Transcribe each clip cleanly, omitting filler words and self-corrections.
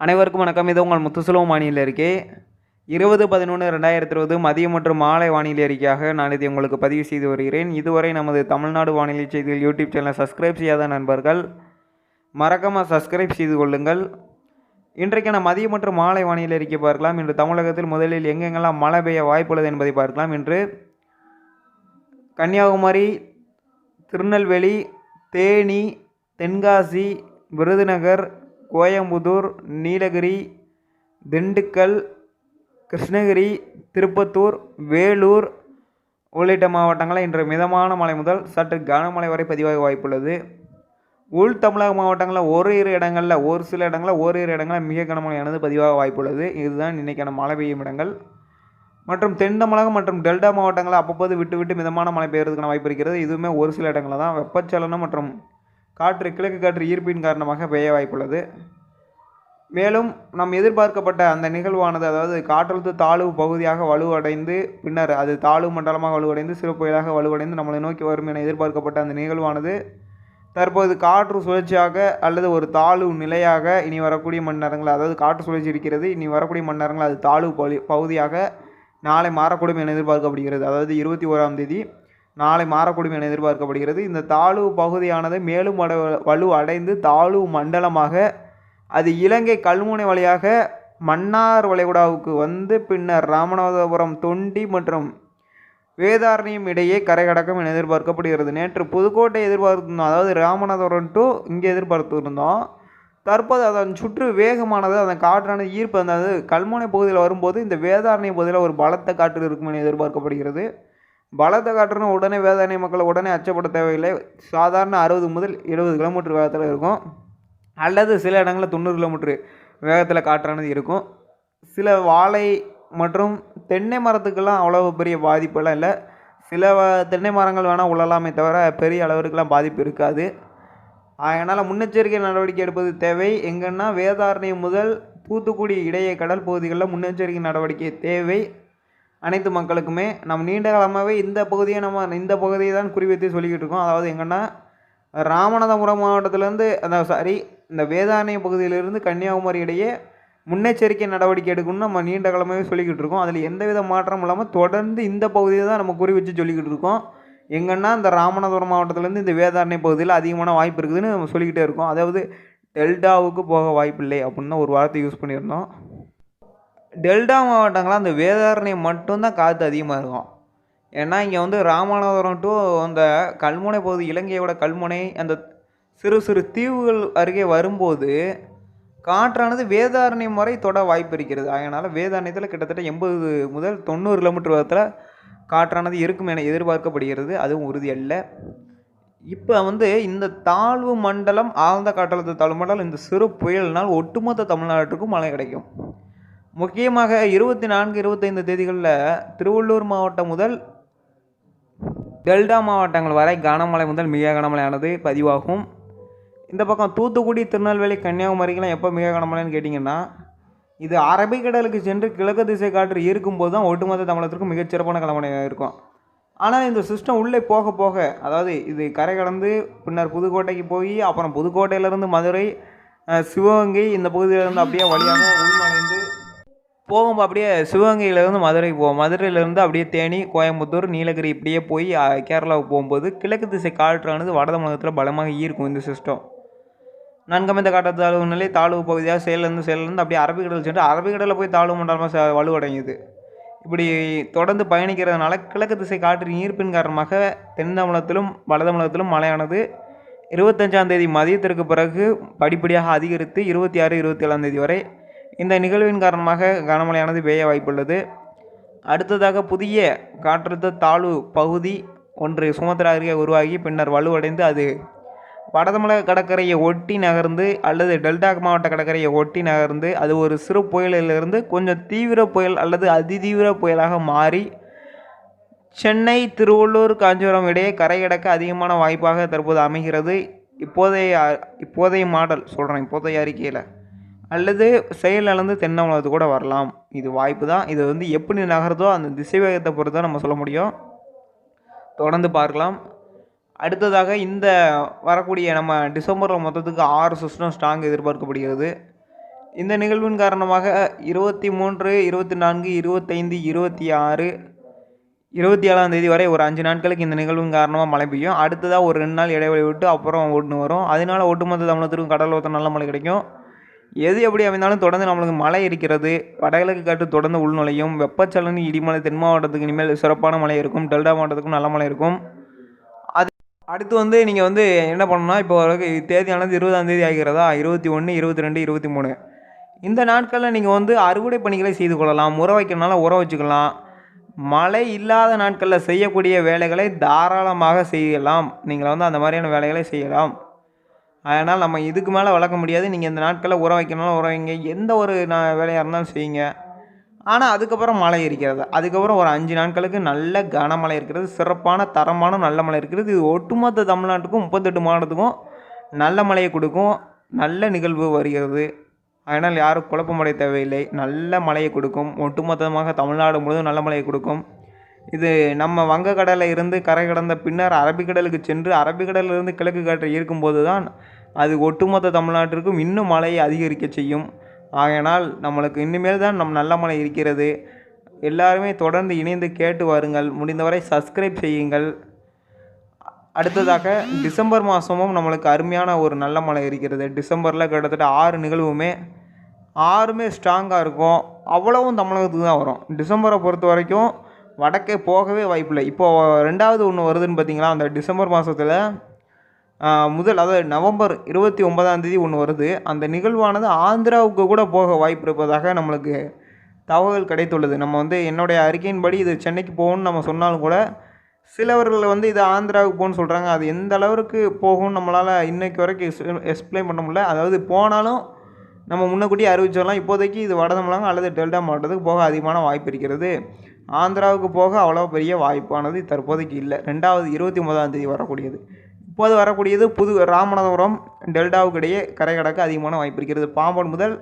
அனைவருக்கும் வணக்கம். இது உங்கள் முத்துசுலவும் வானிலை அறிக்கை 20/11/2020 மதியம் மற்றும் மாலை வானிலை அறிக்கையாக நான் இதை உங்களுக்கு பதிவு செய்து வருகிறேன். இதுவரை நமது தமிழ்நாடு வானிலை செய்திகள் யூடியூப் சேனலை சப்ஸ்கிரைப் செய்யாத நண்பர்கள் மறக்காமல் சப்ஸ்கிரைப் செய்து கொள்ளுங்கள். இன்றைக்கான மதியம் மற்றும் மாலை வானிலை அறிக்கை பார்க்கலாம். இன்று தமிழகத்தில் முதலில் எங்கெங்கெல்லாம் மழை பெய்ய வாய்ப்புள்ளது என்பதை பார்க்கலாம். இன்று கன்னியாகுமரி, திருநெல்வேலி, தேனி, தென்காசி, விருதுநகர், கோயம்புத்தூர், நீலகிரி, திண்டுக்கல், கிருஷ்ணகிரி, திருப்பத்தூர், வேலூர் உள்ளிட்ட மாவட்டங்களில் இன்று மிதமான மழை முதல் சற்று கனமழை வரை பதிவாக வாய்ப்புள்ளது. உள் தமிழக மாவட்டங்களில் ஒரு சில இடங்களில் மிக கனமழையானது பதிவாக வாய்ப்புள்ளது. இதுதான் இன்றைக்கான மழை பெய்யும் இடங்கள். மற்றும் தென் தமிழகம் மற்றும் டெல்டா மாவட்டங்களில் அப்பப்போது விட்டு மிதமான மழை பெய்யறதுக்கான வாய்ப்பு இருக்கிறது. இதுவுமே ஒரு சில இடங்களில் தான் வெப்பச்சலனம் மற்றும் கிழக்கு காற்று ஈர்ப்பின் காரணமாக பெய்ய வாய்ப்புள்ளது. மேலும் நாம் எதிர்பார்க்கப்பட்ட அந்த நிகழ்வானது, அதாவது காற்றழுத்த தாழ்வு பகுதியாக வலுவடைந்து பின்னர் அது தாழ்வு மண்டலமாக வலுவடைந்து சிறு புயலாக வலுவடைந்து நம்மளை நோக்கி வரும் என எதிர்பார்க்கப்பட்ட அந்த நிகழ்வானது தற்போது காற்று சுழற்சியாக அல்லது ஒரு தாழ்வு நிலையாக இனி வரக்கூடிய மணி நேரங்கள், அதாவது காற்று சுழற்சி இருக்கிறது, இனி வரக்கூடிய மணி நேரங்கள் அது தாழ்வு பகுதியாக நாளை மாறக்கூடும் என எதிர்பார்க்கப்படுகிறது. அதாவது 21ஆம் தேதி நாளை மாறக்கூடும் என எதிர்பார்க்கப்படுகிறது. இந்த தாழ்வு பகுதியானது மேலும் வலு அடைந்து தாழ்வு மண்டலமாக அது இலங்கை கல்முனை வழியாக மன்னார் வளைகுடாவுக்கு வந்து பின்னர் ராமநாதபுரம், தொண்டி மற்றும் வேதாரண்யம் இடையே கரை கடக்கும் என எதிர்பார்க்கப்படுகிறது. நேற்று புதுக்கோட்டை எதிர்பார்த்திருந்தோம், அதாவது ராமநாதபுரம் டு இங்கே எதிர்பார்த்துருந்தோம். தற்போது அதன் சுற்று வேகமானது, அதன் காற்றானது ஈர்ப்பு அதாவது கல்முனை பகுதியில் வரும்போது இந்த வேதாரண்யம் பகுதியில் ஒரு பலத்த காற்று இருக்கும் என எதிர்பார்க்கப்படுகிறது. பலத்த காற்றுன்னு உடனே வேதாரண்ய மக்களை உடனே அச்சப்பட தேவையில்லை. சாதாரண 60 முதல் 70 கிலோமீட்டர் வேகத்தில் இருக்கும், அல்லது சில இடங்களில் 90 கிலோமீட்டர் வேகத்தில் காற்றானது இருக்கும். சில வாழை மற்றும் தென்னை மரத்துக்கெல்லாம் அவ்வளோ பெரிய பாதிப்பெல்லாம் இல்லை. சில தென்னை மரங்கள் வேணால் உழலாமே தவிர பெரிய அளவிற்கெல்லாம் பாதிப்பு இருக்காது. அதனால் முன்னெச்சரிக்கை நடவடிக்கை எடுப்பது தேவை. எங்கன்னா வேதாரண்யம் முதல் தூத்துக்குடி இடையே கடல் பகுதிகளில் முன்னெச்சரிக்கை நடவடிக்கை தேவை அனைத்து மக்களுக்குமே. நம்ம நீண்ட காலமாகவே இந்த பகுதியை தான் குறிவைத்து சொல்லிக்கிட்டு இருக்கோம். அதாவது எங்கன்னா ராமநாதபுரம் மாவட்டத்திலேருந்து இந்த வேதாரண்யம் பகுதியிலிருந்து கன்னியாகுமரி இடையே முன்னெச்சரிக்கை நடவடிக்கை எடுக்கணும்னு நம்ம நீண்ட காலமாகவே சொல்லிக்கிட்டு இருக்கோம். அதில் எந்தவித மாற்றமும் இல்லாமல் தொடர்ந்து இந்த பகுதியை தான் நம்ம குறி வச்சு சொல்லிக்கிட்டு இருக்கோம். எங்கன்னா இந்த ராமநாதபுரம் மாவட்டத்திலேருந்து இந்த வேதாரண்யம் பகுதியில் அதிகமான வாய்ப்பு இருக்குதுன்னு நம்ம சொல்லிக்கிட்டே இருக்கோம். அதாவது டெல்டாவுக்கு போக வாய்ப்பில்லை அப்படின்னு ஒரு வார்த்தை யூஸ் பண்ணியிருந்தோம். டெல்டா மாவட்டங்களாக அந்த வேதாரண்யம் மட்டும்தான் காற்று அதிகமாக இருக்கும். ஏன்னா இங்கே வந்து ராமநாதபுரம் டு அந்த கல்முனை பகுதி, இலங்கையோட கல்முனை, அந்த சிறு தீவுகள் அருகே வரும்போது காற்றானது வேதாரண்யம் வரை தொட வாய்ப்பு இருக்கிறது. அதனால் வேதாரண்யத்தில் கிட்டத்தட்ட 80 முதல் 90 கிலோமீட்டர் வேகத்தில் காற்றானது இருக்கும் என எதிர்பார்க்கப்படுகிறது. அதுவும் உறுதி அல்ல. இப்போ வந்து இந்த தாழ்வு மண்டலம், ஆழ்ந்த காற்றழுத்த தாழ்வு மண்டலம், இந்த சிறு புயலினால் ஒட்டுமொத்த தமிழ்நாட்டுக்கும் மழை கிடைக்கும். முக்கியமாக 24, 25 தேதிகளில் திருவள்ளூர் மாவட்டம் முதல் டெல்டா மாவட்டங்கள் வரை கனமழை முதல் மிக கனமழையானது பதிவாகும். இந்த பக்கம் தூத்துக்குடி, திருநெல்வேலி, கன்னியாகுமரிக்கெலாம் எப்போ மிக கனமழைன்னு கேட்டிங்கன்னா, இது அரபிக்கடலுக்கு சென்று கிழக்கு திசை காற்று இருக்கும்போது தான் ஒட்டுமொத்த தமிழகத்திற்கும் மிகச்சிறப்பான கனமழையாக இருக்கும். ஆனால் இந்த சிஸ்டம் உள்ளே போக போக, அதாவது இது கரை கடந்து பின்னர் புதுக்கோட்டைக்கு போய் அப்புறம் புதுக்கோட்டையிலேருந்து மதுரை, சிவகங்கை இந்த பகுதியிலேருந்து அப்படியே வழியாக உள்நுழைந்து போகும்போது அப்படியே சிவகங்கையிலேருந்து மதுரைக்கு போவோம். மதுரையிலேருந்து அப்படியே தேனி, கோயம்புத்தூர், நீலகிரி இப்படியே போய் கேரளாவுக்கு போகும்போது கிழக்கு திசை காற்றானது வட தமிழகத்தில் பலமாக ஈர்க்கும். இந்த சிஸ்டம் நன்கமைந்த காற்றழுத்த தாழ்வு நிலை தாழ்வு பகுதியாக செயலிருந்து அப்படியே அரபிக்கடல் சென்று அரபிக்கடலில் போய் தாழ்வு மண்டலமாக வலுவடையுது. இப்படி தொடர்ந்து பயணிக்கிறதுனால கிழக்கு திசை காற்றின் ஈர்ப்பின் காரணமாக தென் தமிழகத்திலும் வட தமிழகத்திலும் மழையானது 25ஆம் தேதி மதியத்திற்கு பிறகு படிப்படியாக அதிகரித்து 26, 27ஆம் தேதி வரை இந்த நிகழ்வின் காரணமாக கனமழையானது பெய்ய வாய்ப்புள்ளது. அடுத்ததாக புதிய காற்றழுத்த தாழ்வு பகுதி ஒன்று சுமத்ரா அருகே உருவாகி பின்னர் வலுவடைந்து அது வடதமிழக கடற்கரையை ஒட்டி நகர்ந்து அல்லது டெல்டா மாவட்ட கடற்கரையை ஒட்டி நகர்ந்து அது ஒரு சிறு புயலிலிருந்து கொஞ்சம் தீவிர புயல் அல்லது அதிதீவிர புயலாக மாறி சென்னை, திருவள்ளூர், காஞ்சிபுரம் இடையே கரை கடக்க அதிகமான வாய்ப்பாக தற்போது அமைகிறது. இப்போதைய மாடல் சொல்கிறேன், இப்போதைய அறிக்கையில் அல்லது செயலிழந்து தென்னமலத்து கூட வரலாம். இது வாய்ப்பு தான். இது வந்து எப்படி நகருதோ அந்த திசைவேகத்தை பொறுத்து தான் நம்ம சொல்ல முடியும். தொடர்ந்து பார்க்கலாம். அடுத்ததாக இந்த வரக்கூடிய நம்ம டிசம்பரில் மொத்தத்துக்கு 6 சிஸ்டம் ஸ்ட்ராங் எதிர்பார்க்கப்படுகிறது. இந்த நிகழ்வின் காரணமாக 23, 24, 25, 26, 27ஆம் தேதி வரை ஒரு 5 நாட்களுக்கு இந்த நிகழ்வின் காரணமாக மழை பெய்யும். அடுத்ததாக ஒரு 2 நாள் இடைவெளி விட்டு அப்புறம் ஒன்று வரும். அதனால ஒட்டுமொத்த தமிழகத்திற்கும் கடலோரத்தில் நல்ல மழை கிடைக்கும். எது எப்படி அமைந்தாலும் தொடர்ந்து நம்மளுக்கு மழை இருக்கிறது. வடகிழக்கு காற்று தொடர்ந்து உள்நுழையும். வெப்பச்சலனி இடிமலை தென் மாவட்டத்துக்கு இனிமேல் சிறப்பான மழை இருக்கும். டெல்டா மாவட்டத்துக்கும் நல்ல மழை இருக்கும். அடுத்து நீங்கள் என்ன பண்ணணும்னா, இப்போ தேதியானது 20ஆம் தேதி ஆகிறதா, 21, 22, 23 இந்த நாட்களில் நீங்கள் அறுவடை பணிகளை செய்து கொள்ளலாம். உர வைக்கிறனால உர வச்சுக்கலாம். மழை இல்லாத நாட்களில் செய்யக்கூடிய வேலைகளை தாராளமாக செய்யலாம். நீங்கள் அந்த மாதிரியான வேலைகளை செய்யலாம். அதனால் நம்ம இதுக்கு மேலே வளர்க்க முடியாது. நீங்கள் இந்த நாட்களில் உர வைக்கிறனால உர வைங்க. எந்த ஒரு வேலையாக இருந்தாலும் செய்யுங்க. ஆனால் அதுக்கப்புறம் மழை இருக்கிறது. அதுக்கப்புறம் ஒரு 5 நாட்களுக்கு நல்ல கனமழை இருக்கிறது. சிறப்பான தரமான நல்ல மழை இருக்கிறது. இது ஒட்டுமொத்த தமிழ்நாட்டுக்கும் 38 மாவட்டத்துக்கும் நல்ல மழையை கொடுக்கும். நல்ல நிகழ்வு வருகிறது. அதனால் யாரும் குழப்பமடைய தேவையில்லை. நல்ல மழையை கொடுக்கும். ஒட்டுமொத்தமாக தமிழ்நாடு முழுவதும் நல்ல மழையை கொடுக்கும். இது நம்ம வங்கக்கடலில் இருந்து கரை கடந்த பின்னர் அரபிக்கடலுக்கு சென்று அரபிக்கடலிலிருந்து கிழக்கு காற்றை ஈர்க்கும்போது தான் அது ஒட்டுமொத்த தமிழ்நாட்டிற்கும் இன்னும் மழையை அதிகரிக்க செய்யும். ஆகையினால் நம்மளுக்கு இனிமேல் தான் நல்ல மழை இருக்கிறது. எல்லாருமே தொடர்ந்து இணைந்து கேட்டு வாருங்கள். முடிந்தவரை சப்ஸ்கிரைப் செய்யுங்கள். அடுத்ததாக டிசம்பர் மாதமும் நம்மளுக்கு அருமையான ஒரு நல்ல மழை இருக்கிறது. டிசம்பரில் கிட்டத்தட்ட 6 நிகழ்வுமே 6மே ஸ்ட்ராங்காக இருக்கும். அவ்வளவும் தமிழகத்துக்கு தான் வரும். டிசம்பரை பொறுத்த வரைக்கும் வடக்கே போகவே வாய்ப்பில்லை. இப்போது 2வது ஒன்று வருதுன்னு பார்த்தீங்களா, அந்த டிசம்பர் மாதத்தில் அதாவது நவம்பர் 29ஆம் தேதி ஒன்று வருது. அந்த நிகழ்வானது ஆந்திராவுக்கு கூட போக வாய்ப்பு இருப்பதாக நம்மளுக்கு தகவல் கிடைத்துள்ளது. நம்ம என்னுடைய அறிக்கையின்படி இது சென்னைக்கு போகணும்னு நம்ம சொன்னாலும் கூட சிலவர்கள் இது ஆந்திராவுக்கு போகணும்னு சொல்கிறாங்க. அது எந்த அளவுக்கு போகும்னு நம்மளால் இன்றைக்கு வரைக்கும் எக்ஸ்பிளைன் பண்ண முடியல. அதாவது போனாலும் நம்ம முன்னக்கூட்டியே அறிவிச்சிடலாம். இப்போதைக்கு இது வட தமிழகம் அல்லது டெல்டா மாவட்டத்துக்கு போக அதிகமான வாய்ப்பு இருக்கிறது. ஆந்திராவுக்கு போக அவ்வளோ பெரிய வாய்ப்பானது தற்போதைக்கு இல்லை. 29ஆம் தேதி வரக்கூடியது. இப்போது வரக்கூடியது புது ராமநாதபுரம் டெல்டாவுக்கு இடையே கரை கடக்க அதிகமான வாய்ப்பு இருக்கிறது. பாம்பன் முதல்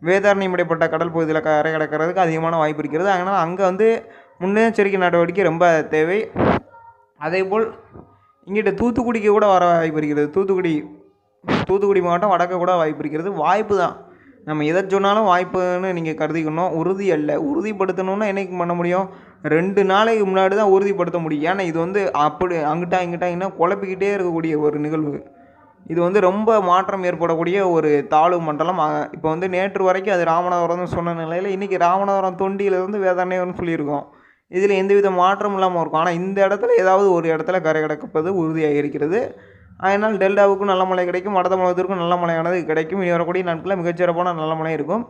வேதாரண்யம் இடைப்பட்ட கடல் பகுதியில் கரை கடக்கிறதுக்கு அதிகமான வாய்ப்பு இருக்கிறது. அதனால் அங்கே முன்னெச்சரிக்கை நடவடிக்கை ரொம்ப தேவை. அதேபோல் இங்கிட்ட தூத்துக்குடிக்கு கூட வர வாய்ப்பு இருக்கிறது. தூத்துக்குடி மாவட்டம் வடக்க கூட வாய்ப்பு இருக்கிறது. வாய்ப்பு தான். நம்ம எதை சொன்னாலும் வாய்ப்புன்னு நீங்கள் கருதிக்கணும். உறுதி அல்ல. உறுதிப்படுத்தணுன்னா என்னைக்கு பண்ண முடியும்? 2 நாளைக்கு முன்னாடி தான் உறுதிப்படுத்த முடியும். ஏன்னா இது அப்படி அங்கிட்டா குழப்பிக்கிட்டே இருக்கக்கூடிய ஒரு நிகழ்வு. இது ரொம்ப மாற்றம் ஏற்படக்கூடிய ஒரு தாழ்வு மண்டலம். இப்போ நேற்று வரைக்கும் அது ராமநாதபுரம் சொன்ன நிலையில் இன்றைக்கி ராமநாதபுரம் தொண்டியிலேருந்து வேதாரண்யம்னு சொல்லியிருக்கோம். இதில் எந்தவித மாற்றம் இல்லாமல் இருக்கும். ஆனால் இந்த இடத்துல ஏதாவது ஒரு இடத்துல கரை கடப்பது உறுதியாக இருக்கிறது. அதனால் டெல்டாவுக்கும் நல்ல மழை கிடைக்கும். வட தமிழகத்திற்கும் நல்ல மழையானது கிடைக்கும். இனி வரக்கூடிய நாட்களில் மிகச்சிறப்பான நல்ல மழை இருக்கும்.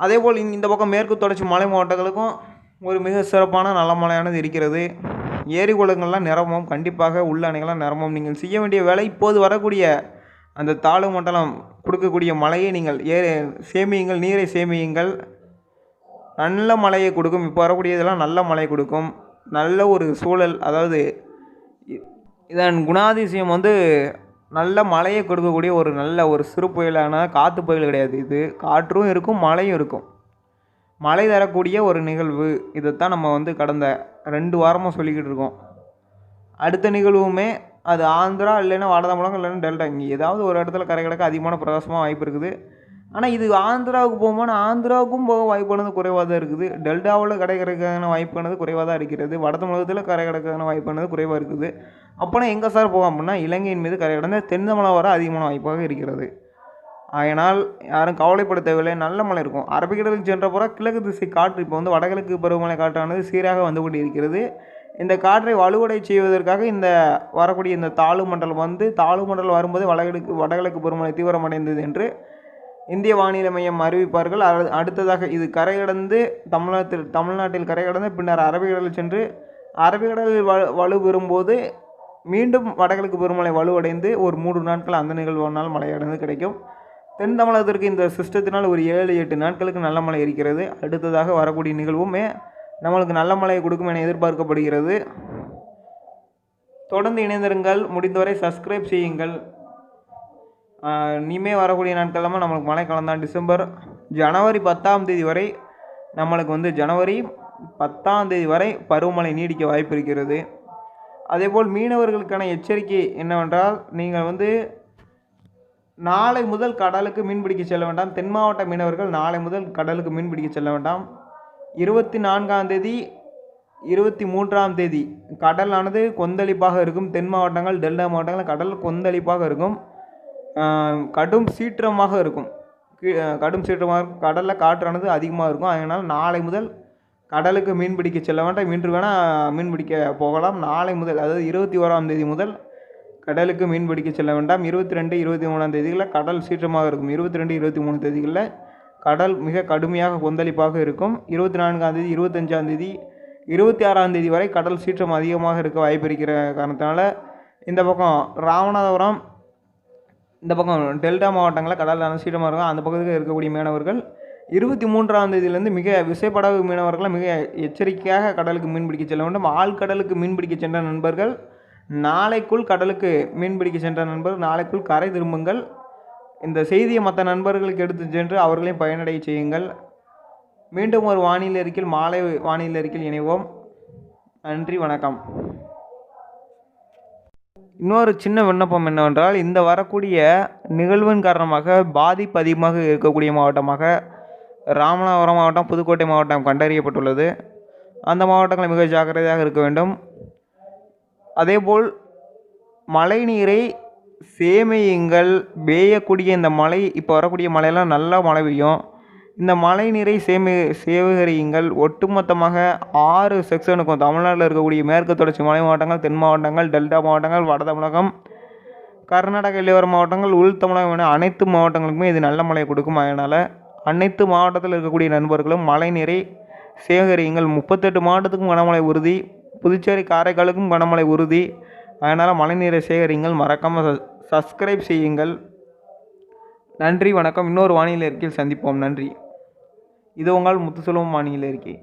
அதேபோல் இந்த பக்கம் மேற்கு தொடர்ச்சி மலை மாவட்டங்களுக்கும் ஒரு மிக சிறப்பான நல்ல மழையானது இருக்கிறது. ஏரி குளங்கள்லாம் நிரம்பும். கண்டிப்பாக உள்ள அணைகள்லாம் நிரம்பும். நீங்கள் செய்ய வேண்டிய வேலை இப்போது வரக்கூடிய அந்த தாழ்வு மண்டலம் கொடுக்கக்கூடிய மழையை நீங்கள் சேமியுங்கள். நீரை சேமியுங்கள். நல்ல மழையை கொடுக்கும். இப்போ வரக்கூடியதெல்லாம் நல்ல மழை கொடுக்கும். நல்ல ஒரு சூழல், அதாவது இதன் குணாதிசயம் நல்ல மழையை கொடுக்கக்கூடிய ஒரு நல்ல ஒரு சிறு புயலான காற்று புயல் கிடையாது. இது காற்றும் இருக்கும், மழையும் இருக்கும். மழை தரக்கூடிய ஒரு நிகழ்வு. இதைத்தான் நம்ம கடந்த 2 வாரமாக சொல்லிக்கிட்டு இருக்கோம். அடுத்த நிகழ்வுமே அது ஆந்திரா இல்லைன்னா வட தமிழகம் இல்லைன்னா டெல்டா, இங்கே ஏதாவது ஒரு இடத்துல கரை கடக்க அதிகமான பிரகாசமாக வாய்ப்பு இருக்குது. ஆனால் இது ஆந்திராவுக்கு போகும்போது ஆந்திராவுக்கும் போக வாய்ப்பானது குறைவாக தான் இருக்குது. டெல்டாவில் கரை கடக்கான வாய்ப்பானது குறைவாக தான் இருக்கிறது. வட தமிழகத்தில் கரை கடக்கான வாய்ப்பானது குறைவாக இருக்குது. அப்போனா எங்கே சார் போகும் அப்படின்னா இலங்கையின் மீது கரை கடந்த தென் தமிழகம் வர அதிகமான வாய்ப்பாக இருக்கிறது. அதனால் யாரும் கவலைப்பட தேவையில்லை. நல்ல மழை இருக்கும். அரபிக்கடலுக்கு சென்ற பிறகு கிழக்கு திசை காற்று இப்போ வடகிழக்கு பருவமழை காற்றானது சீராக வந்து கொண்டு இருக்கிறது. இந்த காற்றை வலுவடை செய்வதற்காக இந்த வரக்கூடிய இந்த தாழ்வு மண்டலம் வரும்போது வடகிழக்கு பருவமழை தீவிரமடைந்தது என்று இந்திய வானிலை மையம் அறிவிப்பார்கள். அடுத்ததாக இது கரை கடந்து தமிழ்நாட்டில் கரை கடந்து பின்னர் அரபிக்கடலில் சென்று அரபிக்கடலில் வலு பெறும்போது மீண்டும் வடகிழக்கு பருவமழை வலுவடைந்து ஒரு 3 நாட்கள் அந்த நிகழ்வானால் மழையானது கிடைக்கும். தென் தமிழகத்திற்கு இந்த சிஸ்டத்தினால் ஒரு 7-8 நாட்களுக்கு நல்ல மழை இருக்கிறது. அடுத்ததாக வரக்கூடிய நிகழ்வுமே நம்மளுக்கு நல்ல மழையை கொடுக்கும் என எதிர்பார்க்கப்படுகிறது. தொடர்ந்து இணைந்திருங்கள். முடிந்தவரை சப்ஸ்கிரைப் செய்யுங்கள். இனிமேல் வரக்கூடிய நாட்கள்லாமல் நம்மளுக்கு மழை காலம் தான். ஜனவரி 10ஆம் தேதி வரை நம்மளுக்கு ஜனவரி 10ஆம் தேதி வரை பருவமழை நீடிக்க வாய்ப்பு இருக்கிறது. அதேபோல் மீனவர்களுக்கான எச்சரிக்கை என்னவென்றால் நீங்கள் நாளை முதல் கடலுக்கு மீன்பிடிக்க செல்ல வேண்டாம். தென் மாவட்ட மீனவர்கள் நாளை முதல் கடலுக்கு மீன்பிடிக்க செல்ல வேண்டாம். 24ஆம் தேதி 23ஆம் தேதி கடலானது கொந்தளிப்பாக இருக்கும். தென் மாவட்டங்கள் டெல்டா மாவட்டங்கள் கடல் கொந்தளிப்பாக இருக்கும். கடும் சீற்றமாக இருக்கும். கடும் சீற்றமாக இருக்கும். கடலில் காற்றானது அதிகமாக இருக்கும். அதனால் நாளை முதல் கடலுக்கு மீன்பிடிக்க செல்ல வேண்டாம். இன்று வேணால் மீன்பிடிக்க போகலாம். நாளை முதல், அதாவது 21ஆம் தேதி முதல் கடலுக்கு மீன்பிடிக்க செல்ல வேண்டாம். 22, 23ஆம் தேதிகளில் கடல் சீற்றமாக இருக்கும். 22, 23 தேதிகளில் கடல் மிக கடுமையாக கொந்தளிப்பாக இருக்கும். 24ஆம் தேதி, 25ஆம் தேதி, 26ஆம் தேதி வரை கடல் சீற்றம் அதிகமாக இருக்க வாய்ப்பு இருக்கிற காரணத்தினால இந்த பக்கம் ராமநாதபுரம், இந்த பக்கம் டெல்டா மாவட்டங்களில் கடல் சீற்றமாக இருக்கும். அந்த பக்கத்துக்கு இருக்கக்கூடிய மீனவர்கள் 23ஆம் தேதியிலேருந்து மிக விசைப்படகு மீனவர்கள் மிக எச்சரிக்கையாக கடலுக்கு மீன்பிடிக்க செல்ல வேண்டும். ஆழ்கடலுக்கு மீன்பிடிக்க சென்ற நண்பர்கள் நாளைக்குள் கடலுக்கு மீன்பிடிக்க சென்ற நண்பர்கள் நாளைக்குள் கரை திரும்புங்கள். இந்த செய்தியை மற்ற நண்பர்களுக்கு எடுத்து சென்று அவர்களையும் பயனடைய செய்யுங்கள். மீண்டும் ஒரு வானிலை அறிக்கையில் மாலை வானிலை அறிக்கையில் இணைவோம். நன்றி, வணக்கம். இன்னொரு சின்ன விண்ணப்பம் என்னவென்றால், இந்த வரக்கூடிய நிகழ்வின் காரணமாக பாதிப்பு அதிகமாக இருக்கக்கூடிய மாவட்டமாக ராமநாதபுரம் மாவட்டம், புதுக்கோட்டை மாவட்டம் கண்டறியப்பட்டுள்ளது. அந்த மாவட்டங்கள் மிக ஜாக்கிரதையாக இருக்க வேண்டும். அதேபோல் மழை நீரை சேமியுங்கள். பெய்யக்கூடிய இந்த மழை, இப்போ வரக்கூடிய மழையெல்லாம் நல்லா மழை பெய்யும். இந்த மழை நீரை சேகரியுங்கள். ஒட்டுமொத்தமாக 6 செக்ஷனுக்கும் தமிழ்நாட்டில் இருக்கக்கூடிய மேற்கு தொடர்ச்சி மலை மாவட்டங்கள், தென் மாவட்டங்கள், டெல்டா மாவட்டங்கள், வட தமிழகம், கர்நாடக எல்லையோர மாவட்டங்கள், உள் தமிழகம் என அனைத்து மாவட்டங்களுக்குமே இது நல்ல மழை கொடுக்கும். அதனால் அனைத்து மாவட்டத்தில் இருக்கக்கூடிய நண்பர்களும் மழை நீரை சேகரியுங்கள். 38 மாவட்டத்துக்கும் கனமழை உறுதி. புதுச்சேரி, காரைக்காலுக்கும் கனமழை உறுதி. அதனால் மழைநீரை சேகரியுங்கள். மறக்காமல் சப்ஸ்கிரைப் செய்யுங்கள். நன்றி, வணக்கம். இன்னொரு வானிலை அறிக்கையில் சந்திப்போம். நன்றி. இது உங்கள் முத்துசெல்வம் வானிலை அறிக்கை.